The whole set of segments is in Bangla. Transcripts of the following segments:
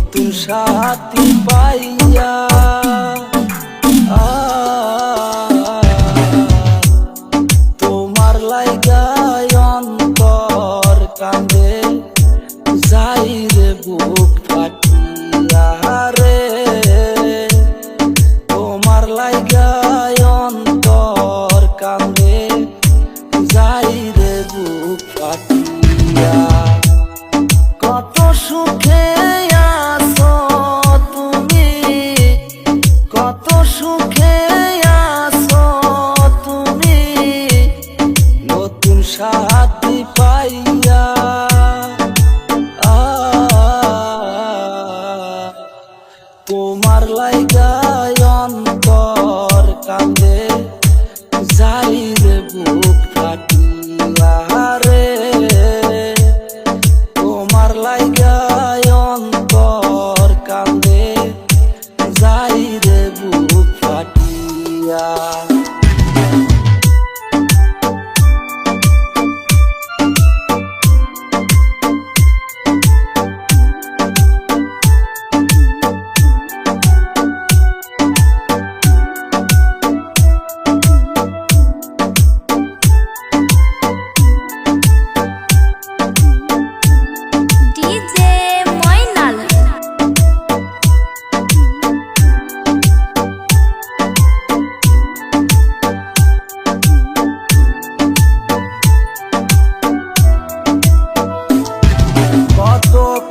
নতুন সাথী পাইয়া তোমার লাইগায় অন্তর কান্দে যাই রে বুক ফাটিয়া রে তোমার লাইগায় অন্তর কান্দে যাই রে বুক ফাটিয়া কত সুখে আছো তুমি কত সুখে আছো তুমি নতুন সাথী পাইয়া তোমার লাইগায় অন্তর কান্দে যাই রে বুক ফাটিয়া রে তোমার লাইগায় অন্তর কান্দে যাই রে বুক ফাটিয়া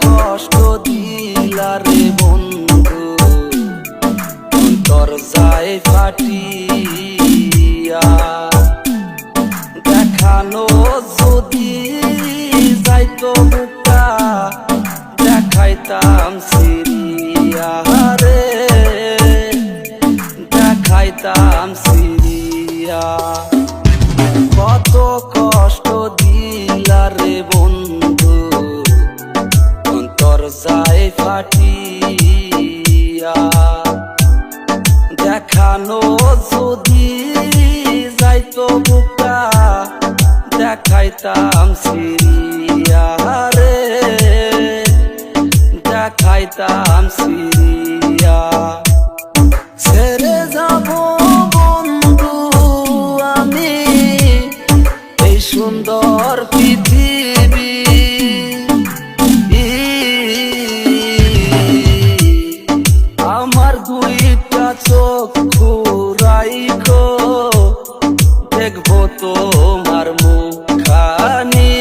কষ্ট দিলা রে বন্ধু অন্তর যায় ফাটিয়া দেখানো যদি যাইতো বুকটা দেখাইতাম সিরিয়া রে দেখাইতাম সিরিয়া কত কষ্ট দিলা রে বন্ধু অন্তর যায় ফাটিয়া দেখানো যদি যাইতো বুকটা দেখাইতাম সিরিয়া রে দেখাইতাম সিরিয়া ছেড়ে যাব বন্ধু আমি এই সুন্দর পৃথিবী আমার দুইটা চক্ষু রাইখো দেখবো তোমার মুখখানি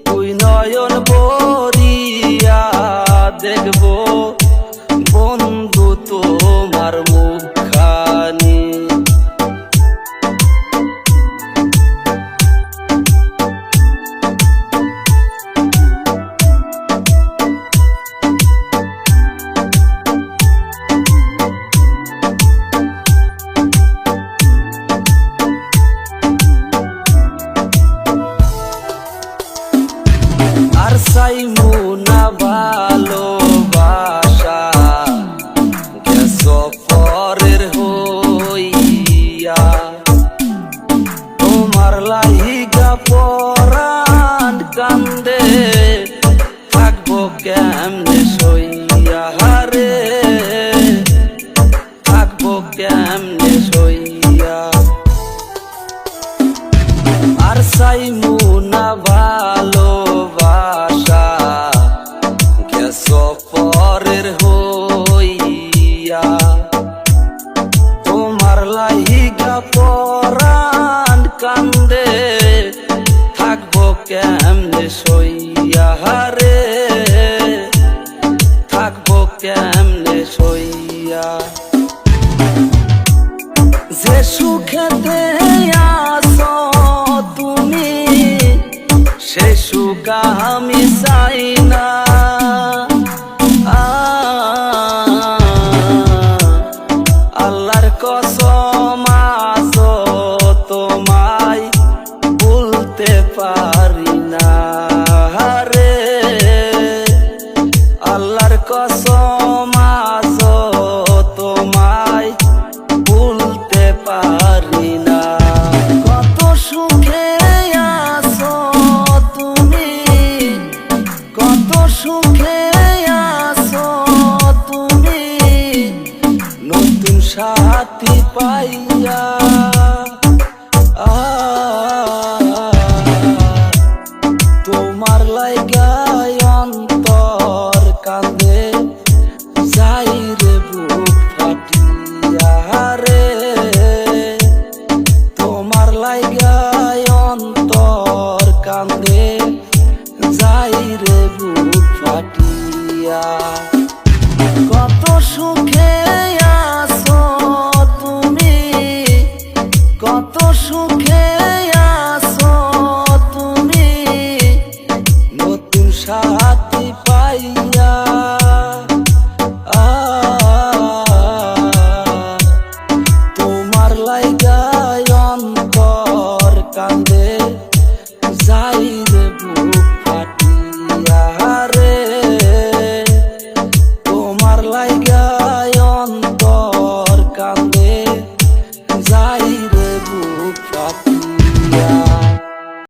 দুই নয়ন ভরিয়া দেখবো বন্ধু তোমার মুখখানি আর চাইমু না ভালোবাসা গেছো পরের হইয়া তোমার লাইগা পরাণ কান্দে থাকবো কেমনে সইয়া রে থাকবো কেমনে সইয়া আর চাইমু না ভালোবাসা গেছো পরের হইয়া তোমার লাইগা পরাণ কান্দে থাকবো কেমনে সইয়া রে থাকবো কেমনে সইয়া যে সুখেতে আছো তুমি সে সুখ আমি চাই না আল্লাহর কসম আছো তোমায় ভুলতে পারি না রে আল্লাহর কসম আছো তোমায় ভুলতে পারি না কত সুখে আছো তুমি কত সুখে সাথী পাইয়া তোমার লাইগায় অন্তর কান্দে যাই রে বুক ফাটিয়া রে তোমার লাইগায় অন্তর কান্দে যাই রে বুক ফাটিয়া কত সুখে